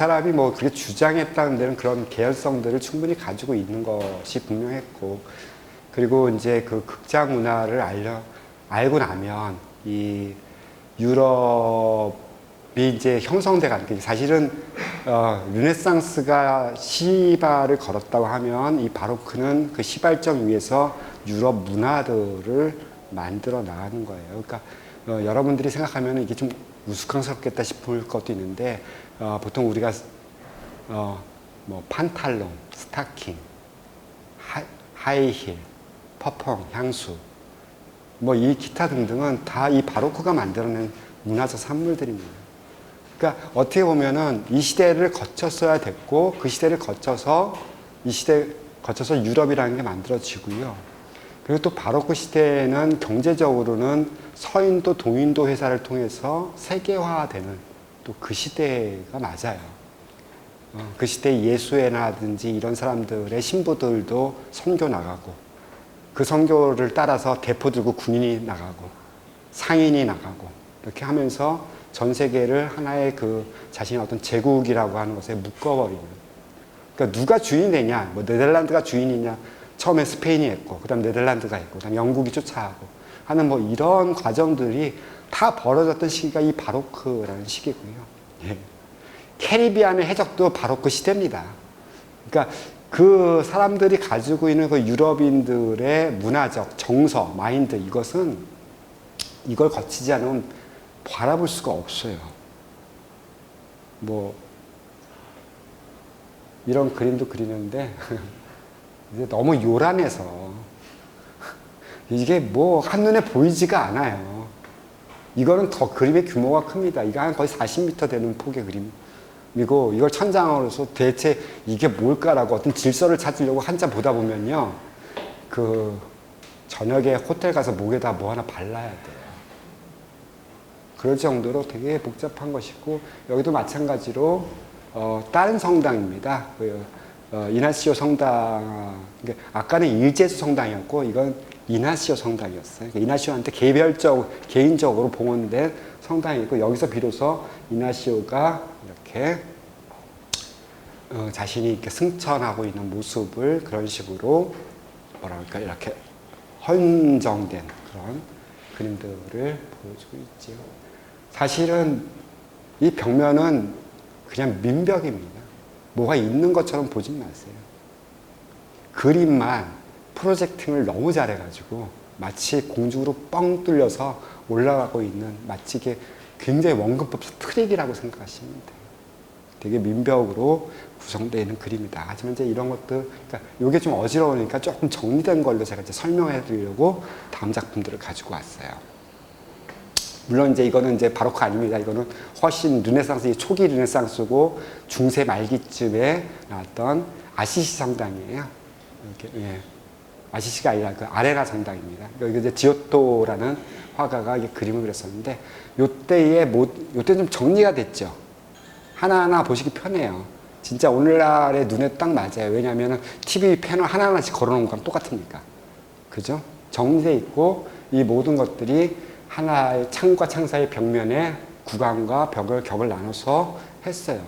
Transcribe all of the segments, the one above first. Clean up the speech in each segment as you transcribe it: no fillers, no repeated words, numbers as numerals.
사람이 뭐 그렇게 주장했다는 데는 그런 개연성들을 충분히 가지고 있는 것이 분명했고, 그리고 이제 그 극장 문화를 알고 나면 이 유럽이 이제 형성돼가는 게 사실은 르네상스가 시발을 걸었다고 하면 이 바로크는 그 시발점 위에서 유럽 문화들을 만들어 나가는 거예요. 그러니까 여러분들이 생각하면 이게 좀 우스꽝스럽겠다 싶을 것도 있는데 보통 우리가 뭐 판탈론, 스타킹, 하이힐, 퍼펑, 향수, 뭐 이 기타 등등은 다 이 바로크가 만들어낸 문화적 산물들입니다. 그러니까 어떻게 보면은 이 시대를 거쳤어야 됐고 그 시대를 거쳐서 이 시대 거쳐서 유럽이라는 게 만들어지고요. 그리고 또 바로크 시대에는 경제적으로는 서인도 동인도 회사를 통해서 세계화되는 또 그 시대가 맞아요. 그 시대 예수회라든지 이런 사람들의 신부들도 선교 나가고 그 선교를 따라서 대포 들고 군인이 나가고 상인이 나가고 이렇게 하면서 전 세계를 하나의 그 자신의 어떤 제국이라고 하는 것에 묶어버리는. 그러니까 누가 주인이 되냐, 뭐 네덜란드가 주인이냐, 처음에 스페인이 했고, 그 다음 네덜란드가 했고, 그 다음 영국이 쫓아가고 하는 뭐 이런 과정들이 다 벌어졌던 시기가 이 바로크라는 시기고요. 예. 캐리비안의 해적도 바로크 시대입니다. 그러니까 그 사람들이 가지고 있는 그 유럽인들의 문화적 정서, 마인드, 이걸 거치지 않으면 바라볼 수가 없어요. 뭐 이런 그림도 그리는데 이제 너무 요란해서 이게 뭐 한눈에 보이지가 않아요. 이거는 더 그림의 규모가 큽니다. 이거 한 거의 40m 되는 폭의 그림이고 이걸 천장으로서 대체 이게 뭘까라고 어떤 질서를 찾으려고 한참 보다 보면요. 그 저녁에 호텔 가서 목에다 뭐 하나 발라야 돼요. 그럴 정도로 되게 복잡한 것이고 여기도 마찬가지로 다른 성당입니다. 이나시오 성당, 아까는 일제수 성당이었고 이건 이나시오 성당이었어요. 이나시오한테 개인적으로 봉헌된 성당이고 여기서 비로소 이나시오가 이렇게 자신이 이렇게 승천하고 있는 모습을 그런 식으로 뭐랄까 이렇게 헌정된 그런 그림들을 보여주고 있죠. 사실은 이 벽면은 그냥 민벽입니다. 뭐가 있는 것처럼 보지 마세요. 그림만 프로젝팅을 너무 잘해가지고 마치 공중으로 뻥 뚫려서 올라가고 있는 마치 이게 굉장히 원근법 트릭이라고 생각하시면 돼요. 되게 민벽으로 구성되어 있는 그림이다. 하지만 이제 이런 것들, 그러니까 이게 좀 어지러우니까 조금 정리된 걸로 제가 이제 설명해 드리려고 다음 작품들을 가지고 왔어요. 물론 이제 이거는 이제 바로크 아닙니다. 이거는 훨씬 르네상스, 초기 르네상스고 중세 말기쯤에 나왔던 아시시 성당이에요. 이렇게, 예. 아시시가 아니라 그 아레나 성당입니다. 여기 이제 지오토라는 화가가 이게 그림을 그렸었는데, 요때는 좀 정리가 됐죠. 하나하나 보시기 편해요. 진짜 오늘날의 눈에 딱 맞아요. 왜냐하면 TV 패널 하나하나씩 걸어놓은 거랑 똑같으니까. 그죠? 정리되어 있고, 이 모든 것들이 하나의 창과 창 사이 벽면에 구간과 격을 나눠서 했어요.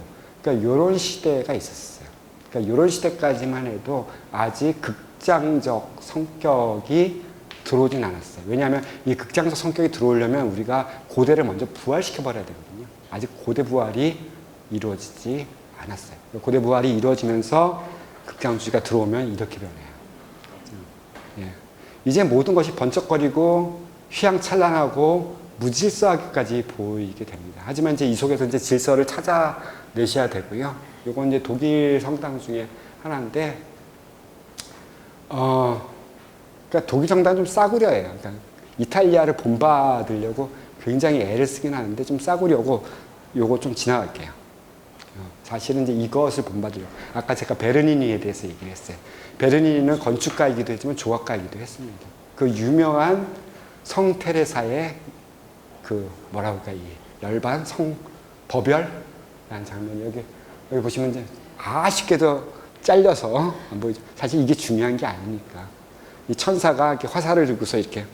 그러니까 이런 시대가 있었어요. 그러니까 이런 시대까지만 해도 아직 극장적 성격이 들어오진 않았어요. 왜냐하면 이 극장적 성격이 들어오려면 우리가 고대를 먼저 부활시켜버려야 되거든요. 아직 고대 부활이 이루어지지 않았어요. 고대 부활이 이루어지면서 극장주의가 들어오면 이렇게 변해요. 예. 이제 모든 것이 번쩍거리고 휘황찬란하고 무질서하게까지 보이게 됩니다. 하지만 이제 이 속에서 이제 질서를 찾아내셔야 되고요. 요건 이제 독일 성당 중에 하나인데, 그러니까 독일 성당은 좀 싸구려예요. 그러니까 이탈리아를 본받으려고 굉장히 애를 쓰긴 하는데 좀 싸구려고 요거 좀 지나갈게요. 사실은 이제 이것을 본받으려고. 아까 제가 베르니니에 대해서 얘기를 했어요. 베르니니는 건축가이기도 했지만 조각가이기도 했습니다. 그 유명한 성 테레사의 그 뭐라고 할까, 이 열반 성 법열라는 장면이 여기 보시면 이제 아쉽게도 잘려서 안 보이죠. 사실 이게 중요한 게 아니니까. 이 천사가 이렇게 화살을 들고서 이렇게,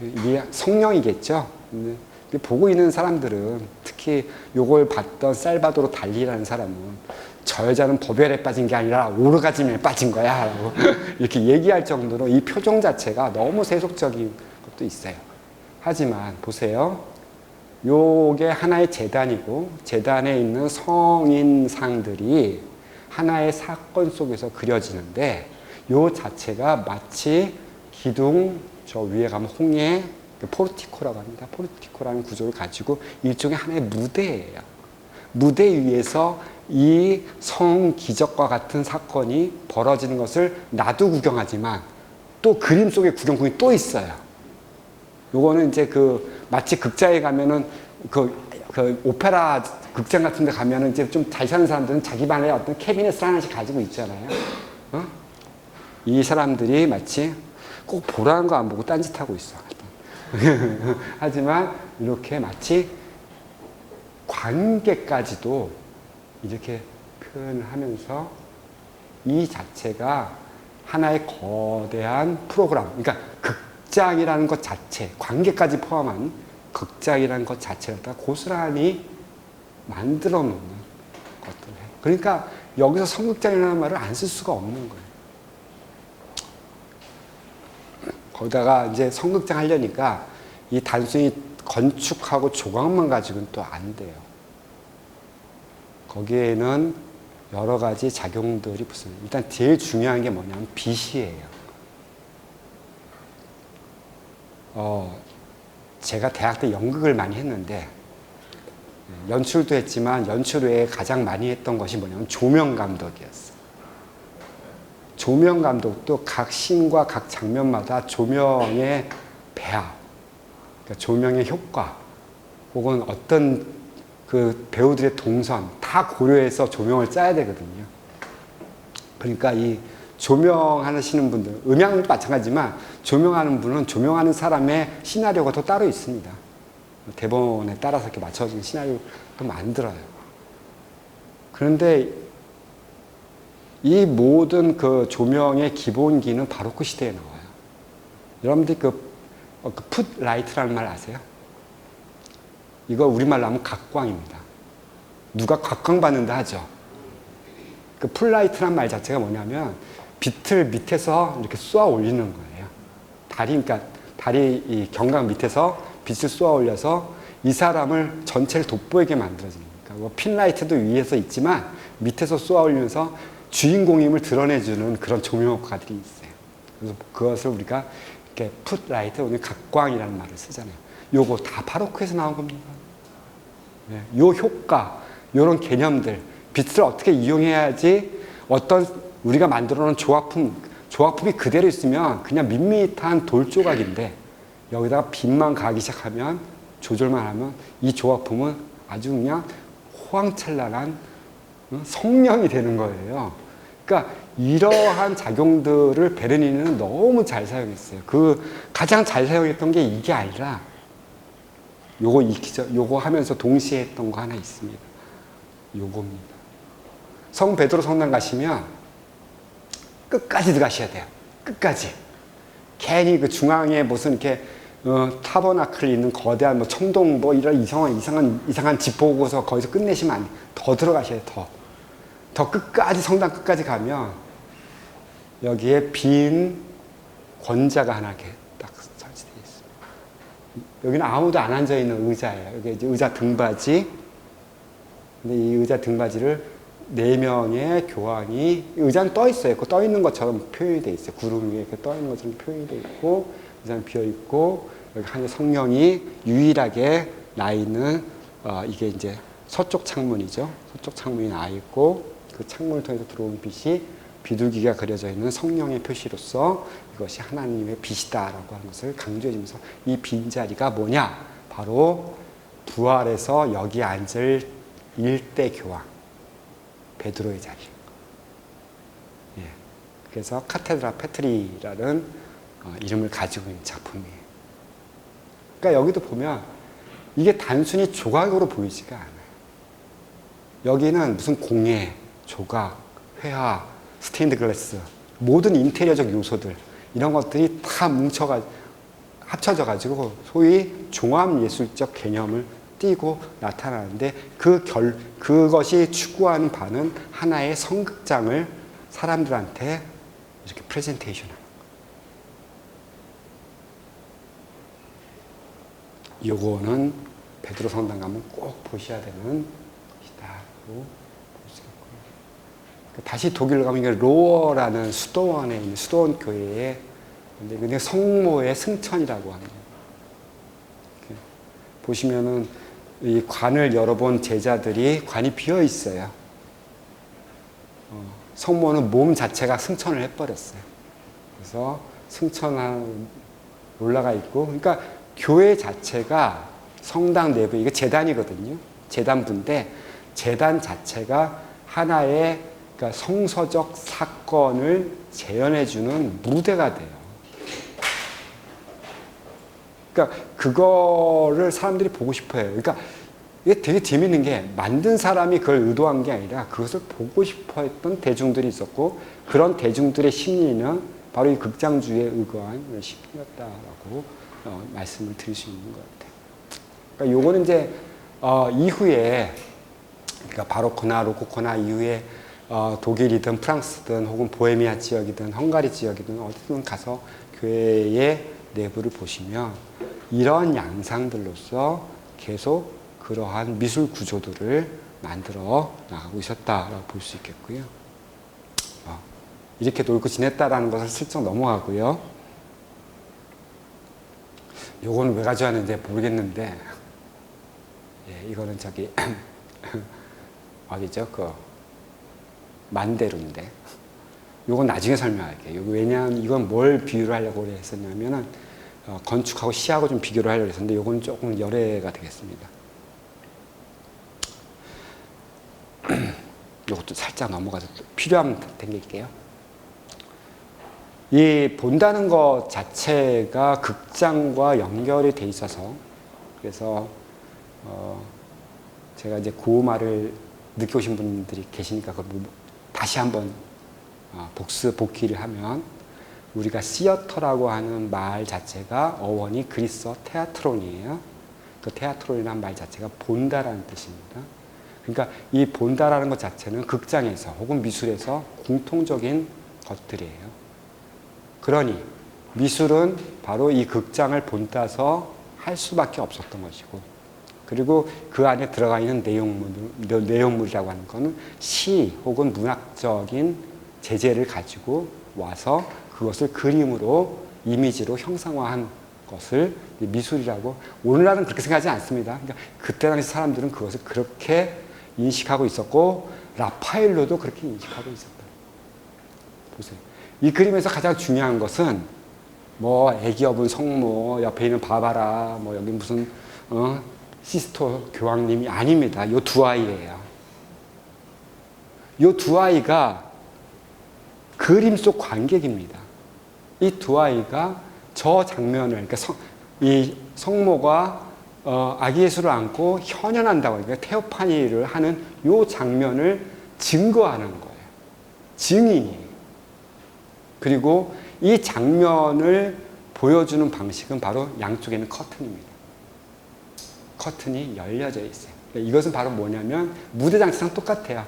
이게 성령이겠죠. 근데 보고 있는 사람들은 특히 요걸 봤던 살바도르 달리라는 사람은 저 여자는 법열에 빠진 게 아니라 오르가즘에 빠진 거야 라고 이렇게 얘기할 정도로 이 표정 자체가 너무 세속적인 것도 있어요. 하지만 보세요. 요게 하나의 재단이고 재단에 있는 성인상들이 하나의 사건 속에서 그려지는데 요 자체가 마치 기둥 저 위에 가면 홍해 포르티코라고 합니다. 포르티코라는 구조를 가지고 일종의 하나의 무대예요. 무대 위에서 이 성기적과 같은 사건이 벌어지는 것을 나도 구경하지만 또 그림 속에 구경꾼이 또 있어요. 요거는 이제 마치 극장에 가면은 오페라 극장 같은 데 가면은 이제 좀 잘 사는 사람들은 자기만의 어떤 캐비넷을 하나씩 가지고 있잖아요. 이 사람들이 마치 꼭 보라는 거 안 보고 딴짓하고 있어. 하지만 이렇게 마치 관계까지도 이렇게 표현을 하면서 이 자체가 하나의 거대한 프로그램, 그러니까 극장이라는 것 자체, 관계까지 포함한 극장이라는 것 자체를 다 고스란히 만들어 놓는 것들. 그러니까 여기서 성극장이라는 말을 안 쓸 수가 없는 거예요. 거기다가 이제 성극장 하려니까 이 단순히 건축하고 조각만 가지고는 또 안 돼요. 거기에는 여러 가지 작용들이 붙습니다. 일단 제일 중요한 게 뭐냐면 빛이에요. 제가 대학 때 연극을 많이 했는데 연출도 했지만 연출 외에 가장 많이 했던 것이 뭐냐면 조명 감독이었어요. 조명 감독도 각 씬과 각 장면마다 조명의 배합, 그러니까 조명의 효과, 혹은 어떤 그 배우들의 동선 다 고려해서 조명을 짜야 되거든요. 그러니까 이 조명하시는 분들, 음향도 마찬가지지만 조명하는 분은 조명하는 사람의 시나리오가 또 따로 있습니다. 대본에 따라서 이렇게 맞춰진 시나리오도 만들어요. 그런데 이 모든 그 조명의 기본기는 바로크 시대에 나와요. 여러분들이 풋라이트라는 말 아세요? 이거 우리말로 하면 각광입니다. 누가 각광받는다 하죠. 그 풋라이트란 말 자체가 뭐냐면 빛을 밑에서 이렇게 쏘아 올리는 거예요. 그러니까 다리 이 경각 밑에서 빛을 쏘아 올려서 이 사람을 전체를 돋보이게 만들어지는 거니까. 핀라이트도 위에서 있지만 밑에서 쏘아 올리면서 주인공임을 드러내주는 그런 조명 효과들이 있어요. 그래서 그것을 우리가 이렇게 풋라이트, 오늘 각광이라는 말을 쓰잖아요. 요거 다 바로크에서 나온 겁니다. 네, 요 효과, 요런 개념들, 빛을 어떻게 이용해야지 어떤 우리가 만들어 놓은 조합품이 그대로 있으면 그냥 밋밋한 돌 조각인데 여기다가 빛만 가기 시작하면 조절만 하면 이 조합품은 아주 그냥 호황찬란한 성령이 되는 거예요. 그러니까 이러한 작용들을 베르니는 너무 잘 사용했어요. 가장 잘 사용했던 게 이게 아니라 요거 하면서 동시에 했던 거 하나 있습니다. 요겁니다. 성 베드로 성당 가시면 끝까지 들어가셔야 돼요. 끝까지. 괜히 그 중앙에 무슨 이렇게 타버나클이 있는 거대한 청동 이런 이상한 집 보고서 거기서 끝내시면 안 돼요. 더 들어가셔야 돼요. 더 끝까지 성당 끝까지 가면 여기에 빈 권자가 하나 이렇게 딱 설치되어 있습니다. 여기는 아무도 안 앉아 있는 의자예요. 여기 이제 의자 등받이. 근데 이 의자 등받이를 4명의 교황이 의자는 떠 있어요. 그 떠 있는 것처럼 표현이 되어 있어요. 구름 위에 이렇게 떠 있는 것처럼 표현이 되어 있고 의자는 비어 있고 여기 한 성령이 유일하게 나 있는 이게 이제 서쪽 창문이죠. 서쪽 창문이 나 있고 그 창문을 통해서 들어오는 빛이 비둘기가 그려져 있는 성령의 표시로서 이것이 하나님의 빛이다라고 하는 것을 강조해주면서 이 빈자리가 뭐냐? 바로 부활해서 여기 앉을 일대 교황 베드로의 자리. 예. 그래서 카테드라 페트리라는 이름을 가지고 있는 작품이에요. 그러니까 여기도 보면 이게 단순히 조각으로 보이지가 않아요. 여기는 무슨 공예, 조각, 회화, 스테인드 글래스, 모든 인테리어적 요소들 이런 것들이 다 합쳐져 가지고 소위 종합 예술적 개념을 띄고 나타나는데 그것이 추구하는 바는 하나의 성극장을 사람들한테 이렇게 프레젠테이션 하는 거예요. 요거는 베드로 성당 가면 꼭 보셔야 되는 것이다고 볼 수 있고요. 다시 독일로 가면 이게 로어라는 수도원에 있는 수도원 교회에 근데 성모의 승천이라고 합니다. 보시면은 이 관을 열어본 제자들이 관이 비어 있어요. 성모는 몸 자체가 승천을 해버렸어요. 그래서 승천한 올라가 있고, 그러니까 교회 자체가 성당 내부 이게 제단이거든요. 제단부인데 제단 자체가 하나의 그러니까 성서적 사건을 재현해주는 무대가 돼요. 그러니까 그거를 사람들이 보고 싶어요. 그러니까 이게 되게 재밌는 게 만든 사람이 그걸 의도한 게 아니라 그것을 보고 싶어 했던 대중들이 있었고 그런 대중들의 심리는 바로 이 극장주의에 의거한 심리였다라고 말씀을 드릴 수 있는 것 같아요. 그러니까 요거는 이제 이후에 그러니까 바로크나 로코코나 이후에 독일이든 프랑스든 혹은 보헤미아 지역이든 헝가리 지역이든 어디든 가서 교회의 내부를 보시면 이런 양상들로서 계속 그러한 미술 구조들을 만들어 나가고 있었다라고 볼 수 있겠고요. 이렇게 놀고 지냈다라는 것을 슬쩍 넘어가고요. 요거는 왜 가져왔는지 모르겠는데, 예, 이거는 저기 어디죠? 그 만대루인데. 요건 나중에 설명할게요. 왜냐하면 이건 뭘 비유를 하려고 했었냐면은 건축하고 시하고 좀 비교를 하려고 했었는데 요건 조금 열애가 되겠습니다. 요것도 살짝 넘어가서 필요하면 당길게요. 이 본다는 것 자체가 극장과 연결이 돼 있어서 그래서 제가 이제 그 말을 늦게 오신 분들이 계시니까 그걸 다시 한번 복기를 하면 우리가 시어터라고 하는 말 자체가 어원이 그리스어 테아트론이에요. 그 테아트론이라는 말 자체가 본다라는 뜻입니다. 그러니까 이 본다라는 것 자체는 극장에서 혹은 미술에서 공통적인 것들이에요. 그러니 미술은 바로 이 극장을 본따서 할 수밖에 없었던 것이고 그리고 그 안에 들어가 있는 내용물이라고 하는 것은 시 혹은 문학적인 재재를 가지고 와서 그것을 그림으로 이미지로 형상화한 것을 미술이라고 오늘날은 그렇게 생각하지 않습니다. 그러니까 그때 당시 사람들은 그것을 그렇게 인식하고 있었고 라파엘로도 그렇게 인식하고 있었다. 보세요. 이 그림에서 가장 중요한 것은 뭐 애기 업은 성모 옆에 있는 바바라 뭐 여기 무슨 시스토 교황님이 아닙니다. 요 두 아이예요. 요 두 아이가 그림 속 관객입니다. 이 두 아이가 저 장면을 그러니까 이 성모가 아기 예수를 안고 현현한다고 그러니까 테오파니를 하는 요 장면을 증거하는 거예요. 증인이에요. 그리고 이 장면을 보여주는 방식은 바로 양쪽에는 커튼입니다. 커튼이 열려져 있어요. 그러니까 이것은 바로 뭐냐면 무대 장치랑 똑같아요.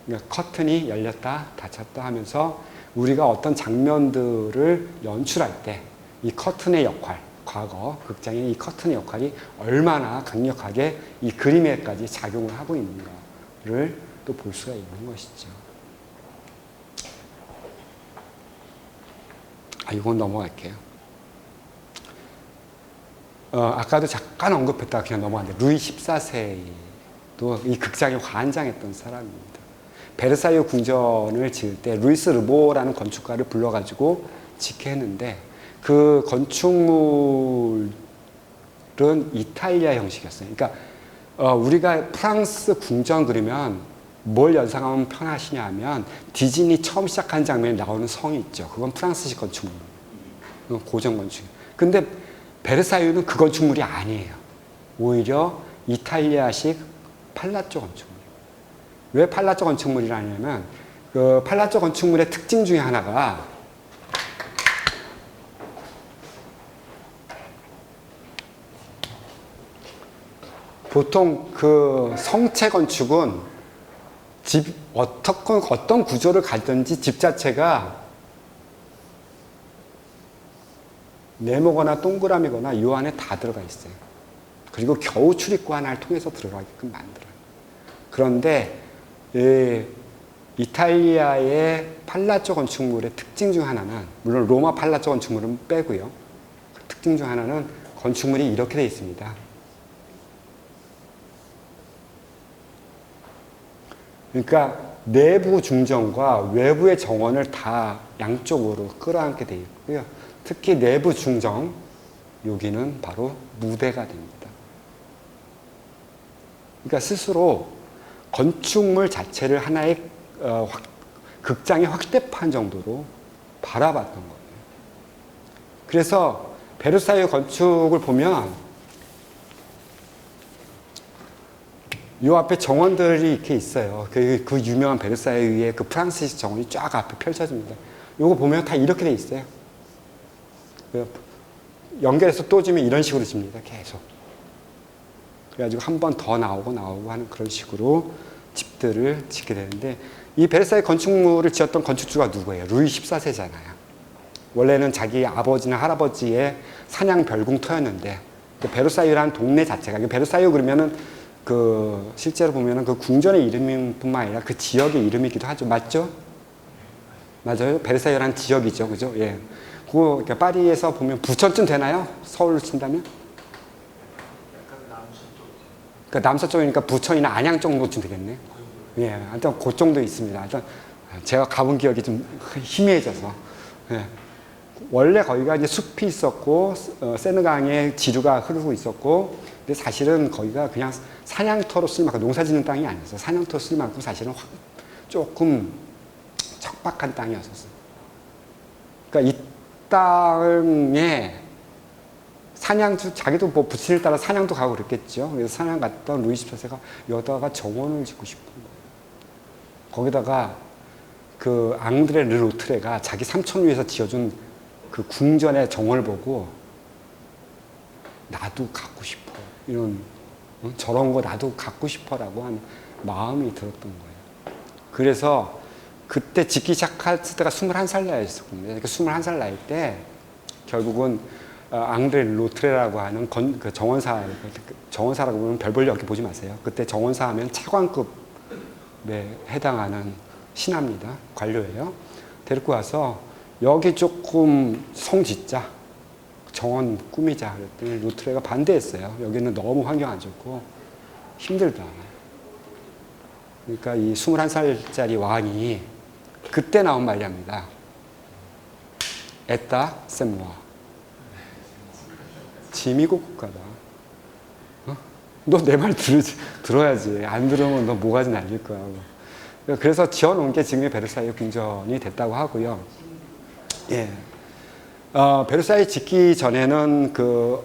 그러니까 커튼이 열렸다 닫혔다 하면서 우리가 어떤 장면들을 연출할 때 이 커튼의 역할, 과거 극장의 이 커튼의 역할이 얼마나 강력하게 이 그림에까지 작용을 하고 있는가를 또 볼 수가 있는 것이죠. 이건 넘어갈게요. 아까도 잠깐 언급했다가 그냥 넘어갔는데 루이 14세도 이 극장에 관장했던 사람입니다. 베르사유 궁전을 지을 때 루이스 르보라는 건축가를 불러가지고 짓게 했는데 그 건축물은 이탈리아 형식이었어요. 그러니까 우리가 프랑스 궁전 그리면 뭘 연상하면 편하시냐 하면 디즈니 처음 시작한 장면에 나오는 성이 있죠. 그건 프랑스식 건축물. 고전 건축. 근데 베르사유는 그 건축물이 아니에요. 오히려 이탈리아식 팔라쪼 건축물이에요. 왜 팔라쪼 건축물이라냐면 그 팔라쪼 건축물의 특징 중에 하나가 보통 그 성체 건축은 집 어떤 구조를 가지든지 집 자체가 네모거나 동그라미거나 이 안에 다 들어가 있어요. 그리고 겨우 출입구 하나를 통해서 들어가게끔 만들어요. 그런데 이탈리아의 팔라조 건축물의 특징 중 하나는, 물론 로마 팔라조 건축물은 빼고요, 그 특징 중 하나는 건축물이 이렇게 되어 있습니다. 그러니까 내부 중정과 외부의 정원을 다 양쪽으로 끌어안게 되어 있고요. 특히 내부 중정, 여기는 바로 무대가 됩니다. 그러니까 스스로 건축물 자체를 하나의 극장의 확대판 정도로 바라봤던 거예요. 그래서 베르사유 건축을 보면 이 앞에 정원들이 이렇게 있어요. 그 유명한 베르사유의 그 프랑스식 정원이 쫙 앞에 펼쳐집니다. 이거 보면 다 이렇게 돼 있어요. 연결해서 또 지면 이런 식으로 집니다. 계속. 그래가지고 한 번 더 나오고 하는 그런 식으로 집들을 짓게 되는데, 이 베르사유 건축물을 지었던 건축주가 누구예요? 루이 14세잖아요. 원래는 자기 아버지나 할아버지의 사냥 별궁터였는데, 베르사유라는 동네 자체가, 베르사유 그러면은 실제로 보면은 그 궁전의 이름뿐만 아니라 그 지역의 이름이기도 하죠. 맞죠? 맞아요. 베르사유라는 지역이죠. 그죠? 예. 그러니까 파리에서 보면 부천쯤 되나요? 서울로 친다면? 그러니까 남서쪽이니까 부천이나 안양 정도쯤 되겠네. 예. 하여튼 그 정도 있습니다. 하여튼 제가 가본 기억이 좀 희미해져서. 예. 원래 거기가 이제 숲이 있었고, 세느강의 지류가 흐르고 있었고, 근데 사실은 거기가 그냥 사냥터로 쓸만큼, 농사 짓는 땅이 아니었어요. 사냥터로 쓸만큼 사실은 조금 척박한 땅이었었어요. 그러니까 이 땅에 사냥주, 자기도 뭐 부친을 따라 사냥도 가고 그랬겠죠. 그래서 사냥 갔던 루이 14세가 여기다가 정원을 짓고 싶은 거예요. 거기다가 그 앙드레 르노트레가 자기 삼촌을 위해서 지어준 그 궁전의 정원을 보고 나도 갖고 싶어. 이런, 저런 거 나도 갖고 싶어라고 한 마음이 들었던 거예요. 그래서 그때 짓기 시작했을 때가 21살 나이였거든요. 그러니까 21살 나이 때 결국은 앙드레 르노트레라고 하는 그 정원사라고 보면 별 볼 일 보지 마세요. 그때 정원사 하면 차관급에 해당하는 신하입니다. 관료예요. 데리고 와서 여기 조금 성 짓자. 정원 꾸미자. 그랬더니 루트레가 반대했어요. 여기는 너무 환경 안 좋고 힘들다. 그러니까 이 21살짜리 왕이 그때 나온 말이랍니다. 에따 셈모아. 짐이고 국가다. 너 내 말 들어야지. 안 들으면 너 뭐가지 날릴 거야. 그래서 지어놓은 게 지금의 베르사유 궁전이 됐다고 하고요. 예. 베르사유 짓기 전에는 그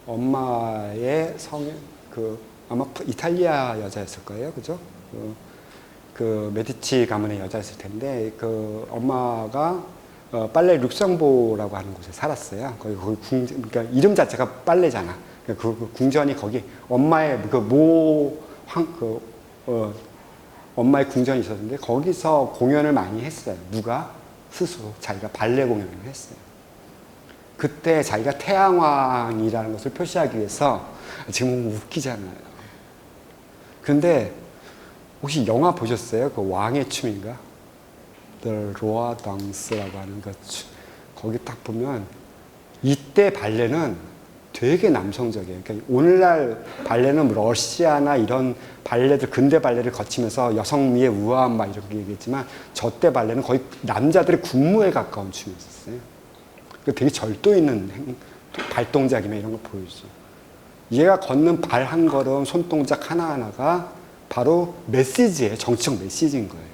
엄마의 성이 아마 이탈리아 여자였을 거예요. 그죠? 그 메디치 가문의 여자였을 텐데, 그 엄마가 빨레 룩셈보라고 하는 곳에 살았어요. 거기 그러니까 이름 자체가 빨레잖아. 그 궁전이 거기 엄마의 엄마의 궁전이 있었는데 거기서 공연을 많이 했어요. 누가? 스스로 자기가 발레 공연을 했어요. 그때 자기가 태양왕이라는 것을 표시하기 위해서, 지금 웃기잖아요. 근데 혹시 영화 보셨어요? 그 왕의 춤인가? The Roi Dance라고 하는 그 거기 딱 보면 이때 발레는 되게 남성적이에요. 그러니까 오늘날 발레는 러시아나 이런 발레들, 근대 발레를 거치면서 여성미의 우아함 막 이렇게 얘기했지만, 저때 발레는 거의 남자들의 군무에 가까운 춤이었어요. 되게 절도 있는 발동작이면 이런 거 보여주죠. 얘가 걷는 발 한 걸음, 손동작 하나하나가 바로 메시지예요. 정치적 메시지인 거예요.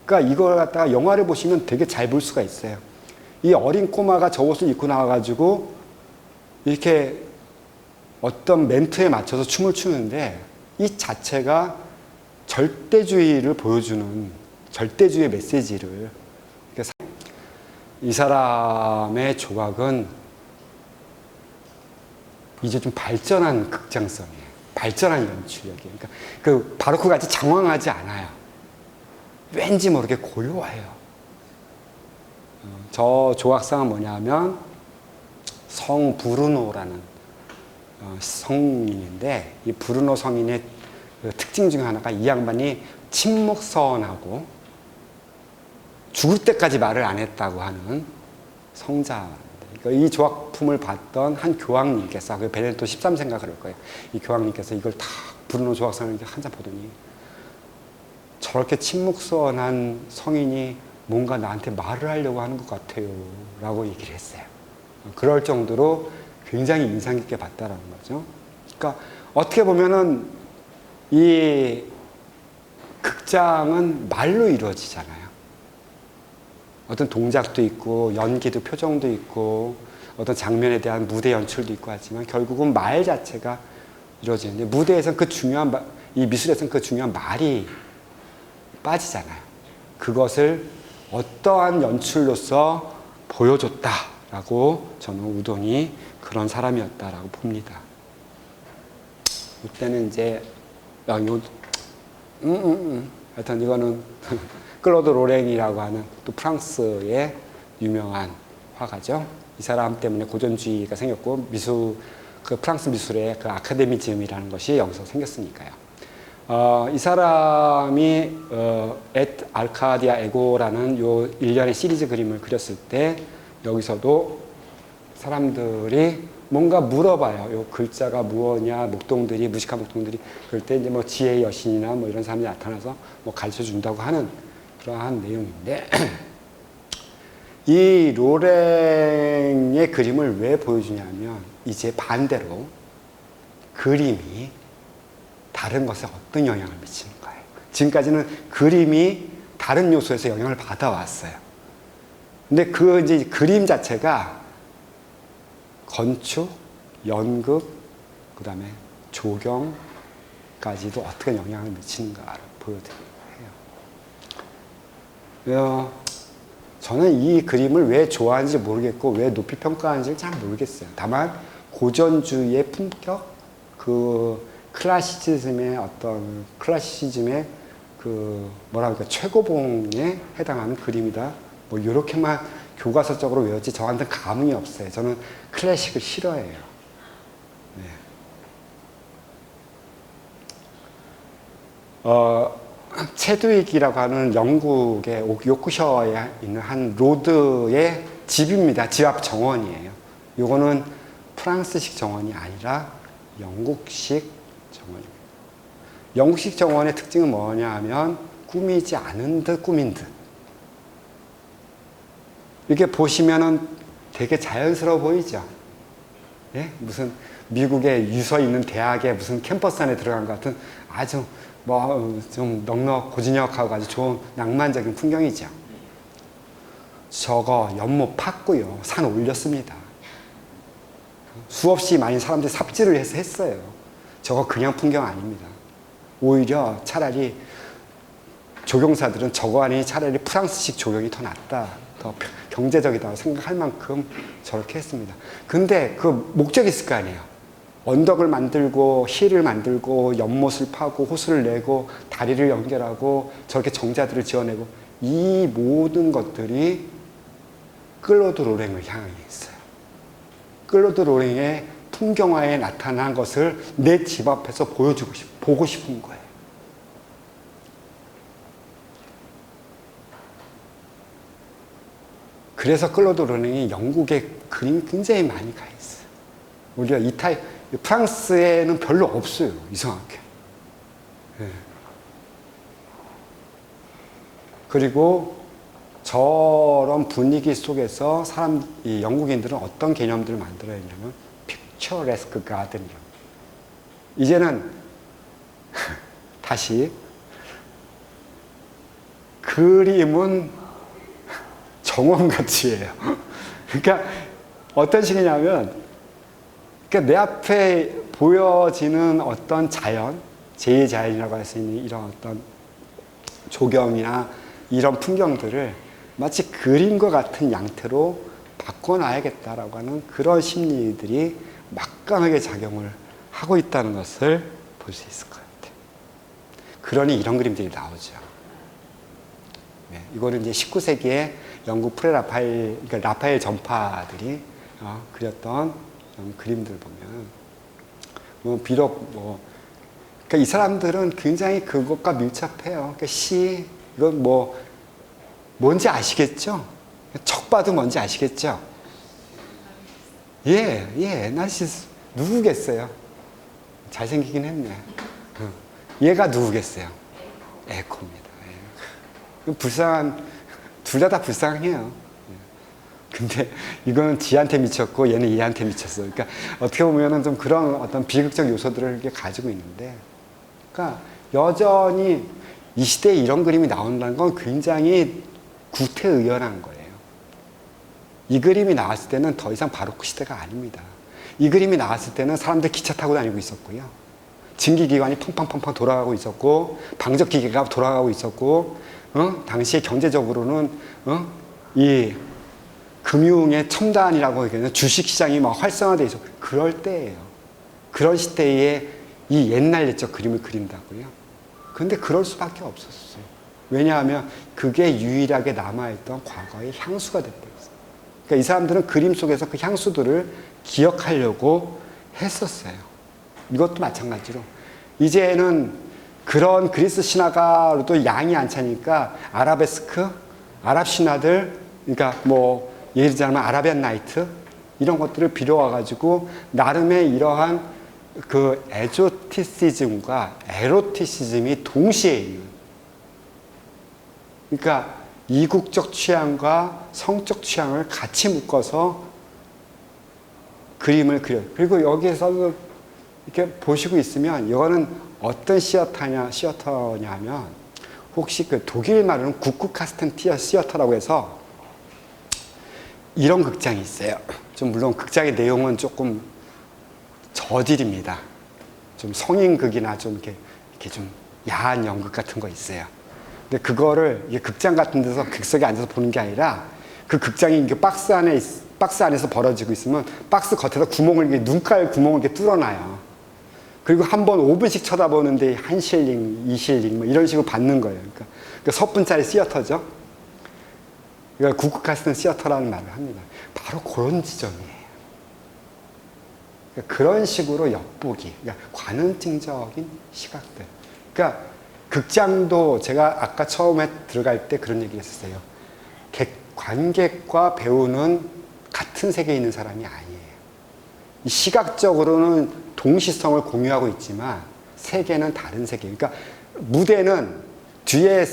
그러니까 이걸 갖다가 영화를 보시면 되게 잘 볼 수가 있어요. 이 어린 꼬마가 저 옷을 입고 나와가지고 이렇게 어떤 멘트에 맞춰서 춤을 추는데, 이 자체가 절대주의를 보여주는, 절대주의의 메시지를, 그러니까 이 사람의 조각은 이제 좀 발전한 극장성이에요. 발전한 연출력이에요. 그러니까 그 바로크 같이 장황하지 않아요. 왠지 모르게 고요해요. 저 조각상은 뭐냐면 성 브루노라는 성인인데, 이 브루노 성인의 그 특징 중에 하나가 이 양반이 침묵서원하고 죽을 때까지 말을 안 했다고 하는 성자입니다. 그러니까 이 조각품을 봤던 한 교황님께서, 그 베네토 13세인가 그럴 거예요. 이 교황님께서 이걸 다 브루노 조각상을 한 장 보더니 저렇게 침묵서원한 성인이 뭔가 나한테 말을 하려고 하는 것 같아요 라고 얘기를 했어요. 그럴 정도로 굉장히 인상 깊게 봤다라는 거죠. 그러니까 어떻게 보면은 이 극장은 말로 이루어지잖아요. 어떤 동작도 있고 연기도 표정도 있고 어떤 장면에 대한 무대 연출도 있고 하지만 결국은 말 자체가 이루어지는데, 무대에서는 그 중요한 이 미술에서는 그 중요한 말이 빠지잖아요. 그것을 어떠한 연출로서 보여줬다라고 저는 우돈이 그런 사람이었다라고 봅니다. 이때는 이제 하여튼 이거는 클로드 로랭이라고 하는 또 프랑스의 유명한 화가죠. 이 사람 때문에 고전주의가 생겼고 그 프랑스 미술의 그 아카데미즘이라는 것이 여기서 생겼으니까요. 이 사람이 앳 아르카디아 에고라는 요 일련의 시리즈 그림을 그렸을 때 여기서도 사람들이 뭔가 물어봐요. 요 글자가 무엇냐, 목동들이, 무식한 목동들이. 그럴 때 이제 뭐 지혜의 여신이나 뭐 이런 사람이 나타나서 뭐 가르쳐 준다고 하는 그러한 내용인데, 이 로랭의 그림을 왜 보여주냐면 이제 반대로 그림이 다른 것에 어떤 영향을 미치는 거예요. 지금까지는 그림이 다른 요소에서 영향을 받아왔어요. 근데 그 이제 그림 자체가 건축, 연극, 그 다음에 조경까지도 어떻게 영향을 미치는가를 보여드려요. 저는 이 그림을 왜 좋아하는지 모르겠고 왜 높이 평가하는지 잘 모르겠어요. 다만 고전주의의 품격, 그 클래시즘의 그 뭐라 그럴까, 최고봉에 해당하는 그림이다. 뭐 이렇게만 교과서적으로 외웠지 저한테는 감흥이 없어요. 저는 클래식을 싫어해요. 네. 체드윅이라고 하는 영국의 요크셔에 있는 한 로드의 집입니다. 집 앞 정원이에요. 요거는 프랑스식 정원이 아니라 영국식 정원입니다. 영국식 정원의 특징은 뭐냐 하면 꾸미지 않은 듯 꾸민 듯. 이렇게 보시면은 되게 자연스러워 보이죠? 예? 무슨 미국의 유서 있는 대학의 무슨 캠퍼스 안에 들어간 것 같은 아주 뭐 좀 넉넉 고즈넉하고 아주 좋은 낭만적인 풍경이죠. 저거 연못 팠고요. 산 올렸습니다. 수없이 많은 사람들이 삽질을 해서 했어요. 저거 그냥 풍경 아닙니다. 오히려 차라리 조경사들은 저거 아니 차라리 프랑스식 조경이 더 낫다, 더 경제적이다 생각할 만큼 저렇게 했습니다. 근데 그 목적이 있을 거 아니에요. 언덕을 만들고 힐을 만들고 연못을 파고 호수를 내고 다리를 연결하고 저렇게 정자들을 지어내고, 이 모든 것들이 클로드 로랭을 향해 있어요. 클로드 로랭의 풍경화에 나타난 것을 내 집 앞에서 보고 싶은 거예요. 그래서 클로드 로랭이 영국의 그림이 굉장히 많이 가 있어요. 우리가 프랑스에는 별로 없어요. 이상하게. 네. 그리고 저런 분위기 속에서 이 영국인들은 어떤 개념들을 만들어야 했냐면 픽처레스크 가든이요. 이제는 다시 그림은 정원같이예요. 그러니까 어떤 식이냐면, 그러니까 내 앞에 보여지는 어떤 자연, 제2자연이라고 할 수 있는 이런 어떤 조경이나 이런 풍경들을 마치 그림과 같은 양태로 바꿔놔야겠다라고 하는 그런 심리들이 막강하게 작용을 하고 있다는 것을 볼 수 있을 것 같아요. 그러니 이런 그림들이 나오죠. 네, 이거는 이제 19세기에 영국 프레라파엘, 그러니까 라파엘 전파들이 그렸던 그림들 보면, 비록 그러니까 이 사람들은 굉장히 그것과 밀접해요. 그러니까 이건 뭔지 아시겠죠? 척 봐도 뭔지 아시겠죠? 나시스 누구겠어요? 잘생기긴 했네. 얘가 누구겠어요? 에코입니다. 둘 다 불쌍해요. 근데 이거는 지한테 미쳤고 얘는 얘한테 미쳤어. 그러니까 어떻게 보면은 좀 그런 어떤 비극적 요소들을 이렇게 가지고 있는데, 그러니까 여전히 이 시대에 이런 그림이 나온다는 건 굉장히 구태의연한 거예요. 이 그림이 나왔을 때는 더 이상 바로크 시대가 아닙니다. 이 그림이 나왔을 때는 사람들 기차 타고 다니고 있었고요. 증기기관이 펑펑펑펑 돌아가고 있었고, 방적기계가 돌아가고 있었고, 당시에 경제적으로는 이 금융의 첨단이라고 얘기하는 주식시장이 막 활성화되어 있었고, 그럴 때예요. 그런 시대에 이 옛날 옛적 그림을 그린다고요. 그런데 그럴 수밖에 없었어요. 왜냐하면 그게 유일하게 남아있던 과거의 향수가 됐다. 그러니까 이 사람들은 그림 속에서 그 향수들을 기억하려고 했었어요. 이것도 마찬가지로 이제는 그런 그리스 신화가로도 양이 안 차니까 아라베스크, 아랍 신화들, 그러니까 예를 들자면 아라비안 나이트 이런 것들을 빌어와가지고 나름의 이러한 그 에조티시즘과 에로티시즘이 동시에 있는, 그러니까 이국적 취향과 성적 취향을 같이 묶어서 그림을 그려요. 그리고 여기에서 이렇게 보시고 있으면 이거는 어떤 시어터냐 하면 혹시 그 독일 말로는 구쿠카스텐 시어터라고 해서 이런 극장이 있어요. 좀 물론 극장의 내용은 조금 저질입니다. 좀 성인극이나 좀 이렇게 좀 야한 연극 같은 거 있어요. 근데 그거를 이게 극장 같은 데서 객석에 앉아서 보는 게 아니라 그 극장이 이게 박스 안에서 벌어지고 있으면 박스 겉에서 눈깔 구멍을 이렇게 뚫어놔요. 그리고 한 번 5분씩 쳐다보는데 1실링, 2실링 이런 식으로 받는 거예요. 그러니까 10분짜리 시어터죠. 그러니까 구크카스텐 시어터라는 말을 합니다. 바로 그런 지점이에요. 그러니까 그런 식으로 엿보기, 그러니까 관음증적인 시각들. 그러니까 극장도 제가 아까 처음에 들어갈 때 그런 얘기 했었어요. 관객과 배우는 같은 세계에 있는 사람이 아니에요. 시각적으로는 동시성을 공유하고 있지만 세계는 다른 세계. 그러니까 무대는 뒤에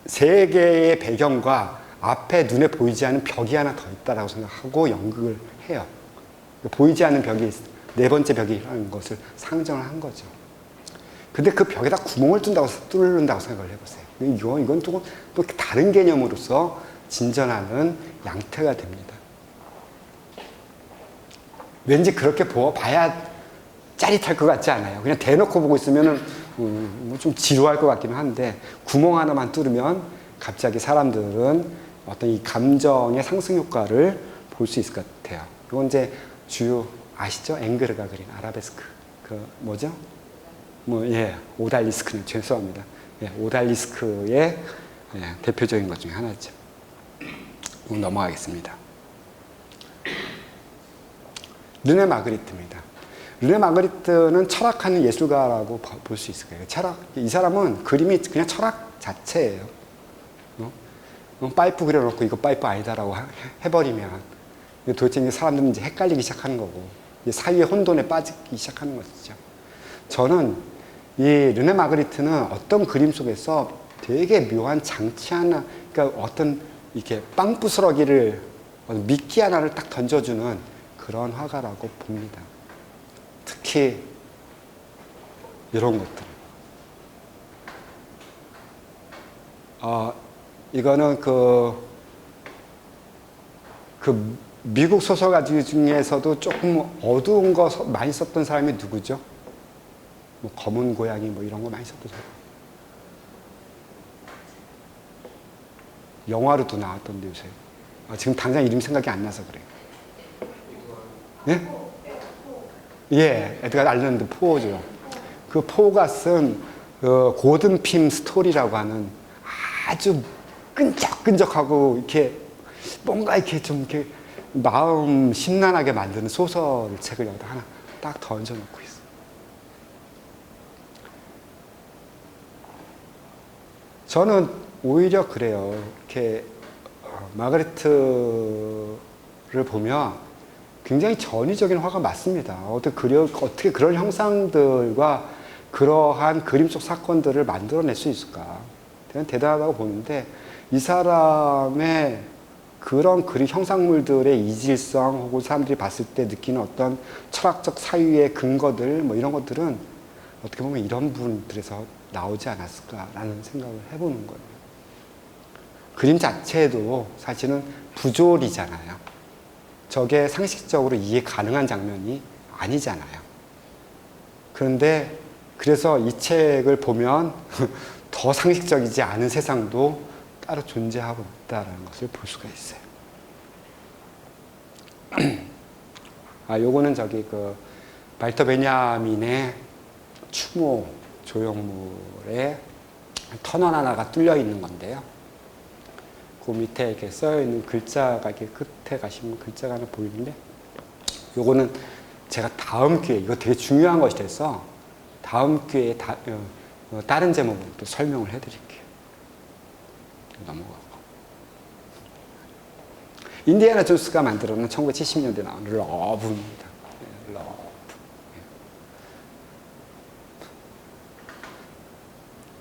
세 개의 배경과 앞에 눈에 보이지 않는 벽이 하나 더 있다라고 생각하고 연극을 해요. 보이지 않는 벽이 네 번째 벽이라는 것을 상정을 한 거죠. 근데 그 벽에다 구멍을 뚫는다고 생각을 해보세요. 이건 또 다른 개념으로서 진전하는 양태가 됩니다. 왠지 그렇게 봐야 짜릿할 것 같지 않아요. 그냥 대놓고 보고 있으면은 좀 지루할 것 같기는 한데 구멍 하나만 뚫으면 갑자기 사람들은 어떤 이 감정의 상승 효과를 볼 수 있을 것 같아요. 이건 이제 주요 아시죠? 앵그르가 그린 아라베스크 뭐죠? 오달리스크는 죄송합니다. 오달리스크의 대표적인 것 중에 하나죠. 넘어가겠습니다. 르네 마그리트입니다. 르네 마그리트는 철학하는 예술가라고 볼 수 있을 거예요. 이 사람은 그림이 그냥 철학 자체예요. 파이프 그려놓고 이거 파이프 아니다라고 해버리면 도대체 사람들은 이제 헷갈리기 시작하는 거고 사이의 혼돈에 빠지기 시작하는 것이죠. 저는 이 르네 마그리트는 어떤 그림 속에서 되게 묘한 장치 하나, 그러니까 어떤 이렇게 빵 부스러기를 미끼 하나를 딱 던져주는 그런 화가라고 봅니다. 특히 이런 것들. 이거는 그 미국 소설가 중에서도 조금 어두운 거 많이 썼던 사람이 누구죠? 검은 고양이 이런 거 많이 썼던 사람. 영화로도 나왔던데 요새. 지금 당장 이름 생각이 안 나서 그래요. 네? 예, 에드가 알랜드 포죠. 그 포가 쓴 그 고든 핌 스토리라고 하는 아주 끈적끈적하고 이렇게 뭔가 이렇게 좀 이렇게 마음 심란하게 만드는 소설 책을 여기다 하나 딱 던져놓고 있어요. 저는 오히려 그래요. 이렇게 마가레트를 보면 굉장히 전위적인 화가 맞습니다. 어떻게 그런 형상들과 그러한 그림 속 사건들을 만들어낼 수 있을까? 대단 대단하다고 보는데 이 사람의 그런 그림 형상물들의 이질성 혹은 사람들이 봤을 때 느끼는 어떤 철학적 사유의 근거들 뭐 이런 것들은 어떻게 보면 이런 부분들에서 나오지 않았을까라는 생각을 해보는 거예요. 그림 자체도 사실은 부조리잖아요. 저게 상식적으로 이해 가능한 장면이 아니잖아요. 그런데 그래서 이 책을 보면 더 상식적이지 않은 세상도 따로 존재하고 있다는 것을 볼 수가 있어요. 요거는 저기 그 발터 베냐민의 추모 조형물에 터널 하나가 뚫려 있는 건데요. 그 밑에 이렇게 써 있는 글자가 이렇게 끝에 가시면 글자가 하나 보이는데, 요거는 제가 다음 기회에 이거 되게 중요한 것이 돼서 다음 기회에 다른 제목으로 또 설명을 해드릴게요. 넘어가고. 인디애나 존스가 만들어놓은 1970년대 나온 러브입니다. 러브.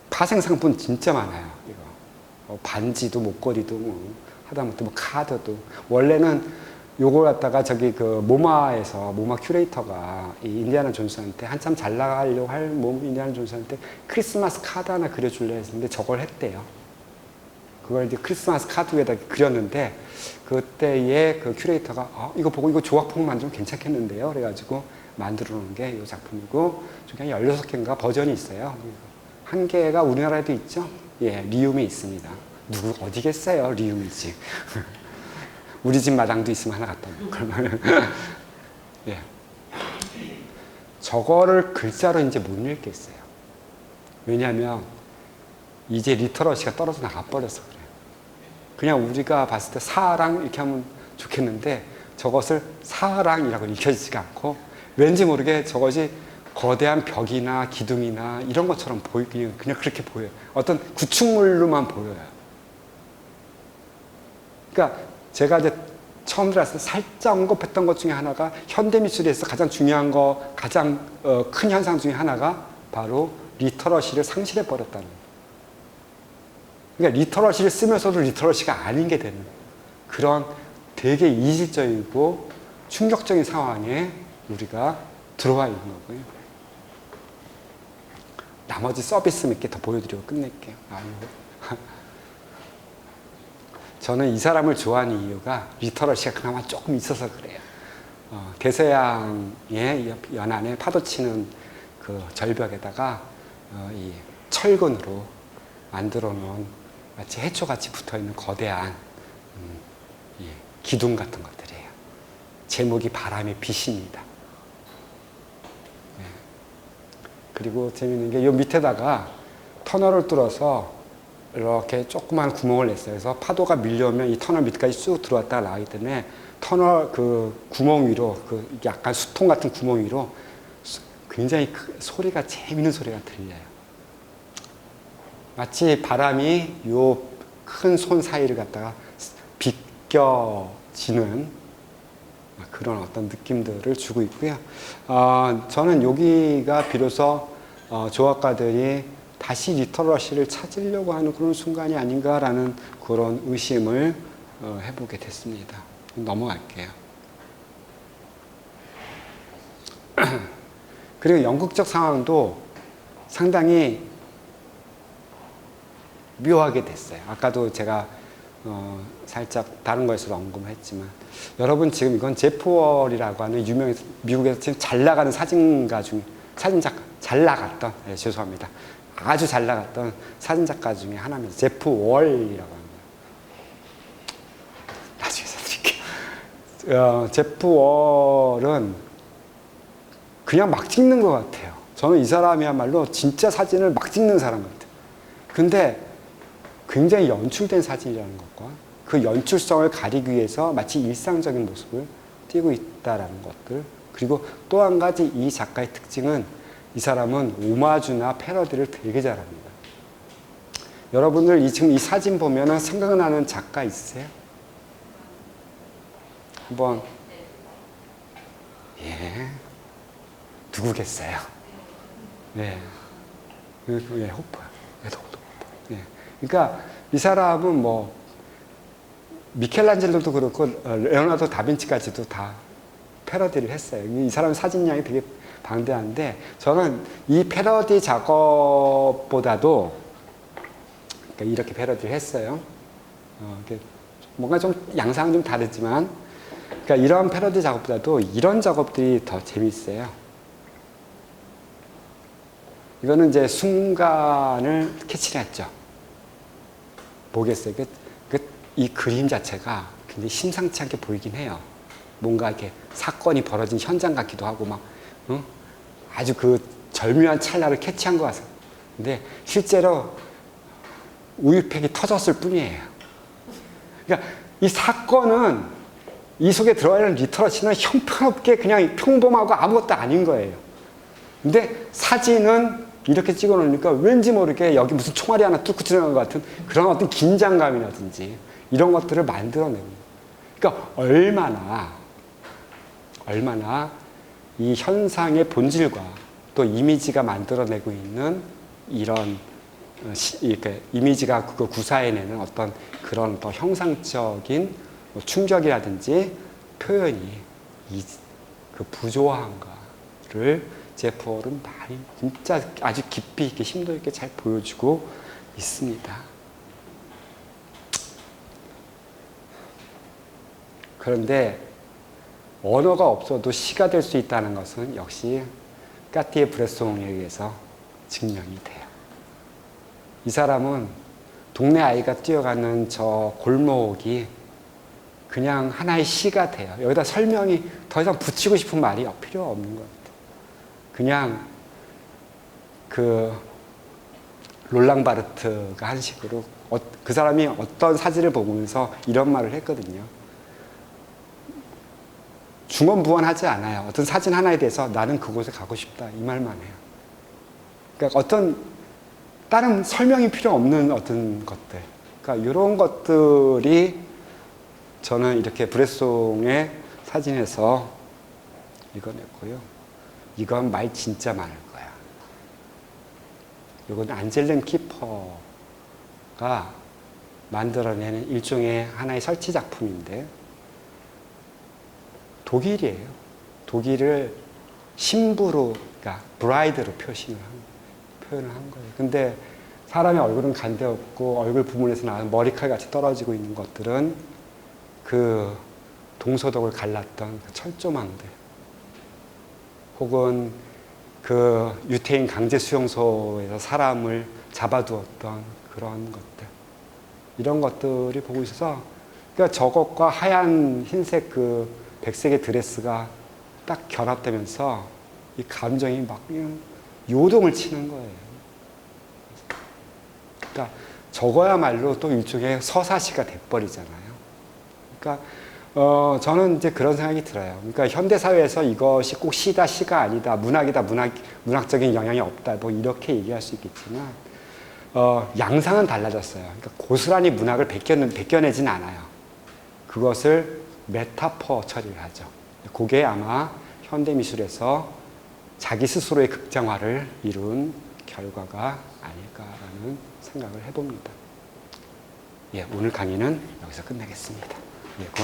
파생상품 진짜 많아요. 이거 반지도 목걸이도 뭐 하다못해 뭐 카드도. 원래는 요걸 갖다가 저기 그 모마에서 모마 큐레이터가 이 인디아나 존스한테 한참 잘 나가려고 할 인디아나 존스한테 크리스마스 카드 하나 그려줄래 했는데 저걸 했대요. 그걸 이제 크리스마스 카드 위에다 그렸는데 그때의 그 큐레이터가 이거 보고 이거 조각품 만들면 괜찮겠는데요. 그래가지고 만들어 놓은 게 이 작품이고 저기 한 16개인가 버전이 있어요. 한 개가 우리나라에도 있죠. 예, 리움에 있습니다. 누구 어디겠어요, 리움이지. 우리 집 마당도 있으면 하나 갖다 놓고. 그러면 예. 저거를 글자로 이제 못 읽겠어요. 왜냐하면 이제 리터러시가 떨어져 나가버려서 그래요. 그냥 우리가 봤을 때 사랑 이렇게 하면 좋겠는데 저것을 사랑이라고 읽혀지지가 않고 왠지 모르게 저것이 거대한 벽이나 기둥이나 이런 것처럼 그냥 그렇게 보여요. 어떤 구축물로만 보여요. 그러니까 제가 이제 처음 들어왔을 때 살짝 언급했던 것 중에 하나가 현대미술에서 가장 중요한 가장 큰 현상 중에 하나가 바로 리터러시를 상실해버렸다는 거예요. 그러니까 리터러시를 쓰면서도 리터러시가 아닌 게 되는 그런 되게 이질적이고 충격적인 상황에 우리가 들어와 있는 거고요. 나머지 서비스 몇 개 더 보여드리고 끝낼게요. 저는 이 사람을 좋아하는 이유가 리터러시가 그나마 조금 있어서 그래요. 대서양의 연안에 파도치는 그 절벽에다가 이 철근으로 만들어 놓은 마치 해초같이 붙어있는 거대한 기둥 같은 것들이에요. 제목이 바람의 빛입니다. 네. 그리고 재밌는 게 이 밑에다가 터널을 뚫어서 이렇게 조그만 구멍을 냈어요. 그래서 파도가 밀려오면 이 터널 밑까지 쑥 들어왔다가 나가기 때문에 터널 그 구멍 위로 그 약간 수통 같은 구멍 위로 굉장히 소리가 재밌는 소리가 들려요. 마치 바람이 요 큰 손 사이를 갖다가 비껴지는 그런 어떤 느낌들을 주고 있고요. 저는 여기가 비로소 조각가들이 다시 리터러시를 찾으려고 하는 그런 순간이 아닌가라는 그런 의심을 해보게 됐습니다. 넘어갈게요. 그리고 연극적 상황도 상당히 묘하게 됐어요. 아까도 제가 살짝 다른 거에서도 언급했지만 여러분 지금 이건 제프 월이라고 하는 유명한 미국에서 지금 잘 나가는 사진가 중에 사진작가 잘 나갔던 죄송합니다. 아주 잘 나갔던 사진작가 중에 하나입니다. 제프 월이라고 합니다. 나중에 써드릴게요. 제프 월은 그냥 막 찍는 것 같아요. 저는 이 사람이야말로 진짜 사진을 막 찍는 사람 같아요. 근데 굉장히 연출된 사진이라는 것과 그 연출성을 가리기 위해서 마치 일상적인 모습을 띄고 있다라는 것들. 그리고 또 한 가지 이 작가의 특징은 이 사람은 오마주나 패러디를 되게 잘합니다. 여러분들 지금 이 사진 보면은 생각나는 작가 있으세요? 한번. 예. 누구겠어요? 네. 예, 호퍼요. 예. 그러니까 이 사람은 뭐 미켈란젤로도 그렇고 레오나르도 다빈치까지도 다 패러디를 했어요. 이 사람 사진량이 되게 방대한데 저는 이 패러디 작업보다도 그러니까 이렇게 패러디를 했어요. 뭔가 좀 양상은 좀 다르지만 그러니까 이런 패러디 작업보다도 이런 작업들이 더 재밌어요. 이거는 이제 순간을 캐치를 했죠. 뭐겠어요? 이 그림 자체가 굉장히 심상치 않게 보이긴 해요. 뭔가 이렇게 사건이 벌어진 현장 같기도 하고 막 아주 그 절묘한 찰나를 캐치한 것 같아요. 근데 실제로 우유팩이 터졌을 뿐이에요. 그러니까 이 사건은 이 속에 들어가 있는 리터러시는 형편없게 그냥 평범하고 아무것도 아닌 거예요. 근데 사진은 이렇게 찍어 놓으니까 왠지 모르게 여기 무슨 총알이 하나 뚫고 지나간 것 같은 그런 어떤 긴장감이라든지 이런 것들을 만들어냅니다. 그러니까 얼마나 이 현상의 본질과 또 이미지가 만들어내고 있는 이런 이렇게 이미지가 그거 구사해내는 어떤 그런 더 형상적인 충격이라든지 표현이 그 부조화한가를 제프 월은 많이 진짜 아주 깊이 있게 심도 있게 잘 보여주고 있습니다. 그런데 언어가 없어도 시가 될 수 있다는 것은 역시 까띠에 브레송에 의해서 증명이 돼요. 이 사람은 동네 아이가 뛰어가는 저 골목이 그냥 하나의 시가 돼요. 여기다 설명이 더 이상 붙이고 싶은 말이 필요 없는 것 같아요. 그냥 그 롤랑 바르트가 한 식으로 그 사람이 어떤 사진을 보면서 이런 말을 했거든요. 중언부언하지 않아요. 어떤 사진 하나에 대해서 나는 그곳에 가고 싶다 이 말만 해요. 그러니까 어떤 다른 설명이 필요 없는 어떤 것들. 그러니까 이런 것들이 저는 이렇게 브레송의 사진에서 읽어냈고요. 이건 말 진짜 많을 거야. 이건 안젤렌 키퍼가 만들어내는 일종의 하나의 설치 작품인데 독일이에요. 독일을 신부로, 그러니까 브라이드로 표현을 한 거예요. 근데 사람의 얼굴은 간데없고 얼굴 부분에서 나는 머리칼 같이 떨어지고 있는 것들은 그 동서독을 갈랐던 그 철조망들, 혹은 그 유태인 강제 수용소에서 사람을 잡아두었던 그런 것들, 이런 것들이 보고 있어서 그러니까 저것과 하얀 흰색 그 백색의 드레스가 딱 결합되면서 이 감정이 막 요동을 치는 거예요. 그러니까 저거야말로 또 일종의 서사시가 돼버리잖아요. 그러니까 저는 이제 그런 생각이 들어요. 그러니까 현대 사회에서 이것이 꼭 시다, 시가 아니다, 문학이다, 문학적인 영향이 없다, 뭐 이렇게 얘기할 수 있겠지만 양상은 달라졌어요. 그러니까 고스란히 문학을 베껴내진 않아요. 그것을 메타포 처리를 하죠. 그게 아마 현대 미술에서 자기 스스로의 극장화를 이룬 결과가 아닐까라는 생각을 해봅니다. 예, 오늘 강의는 여기서 끝내겠습니다. 예, 고맙습니다.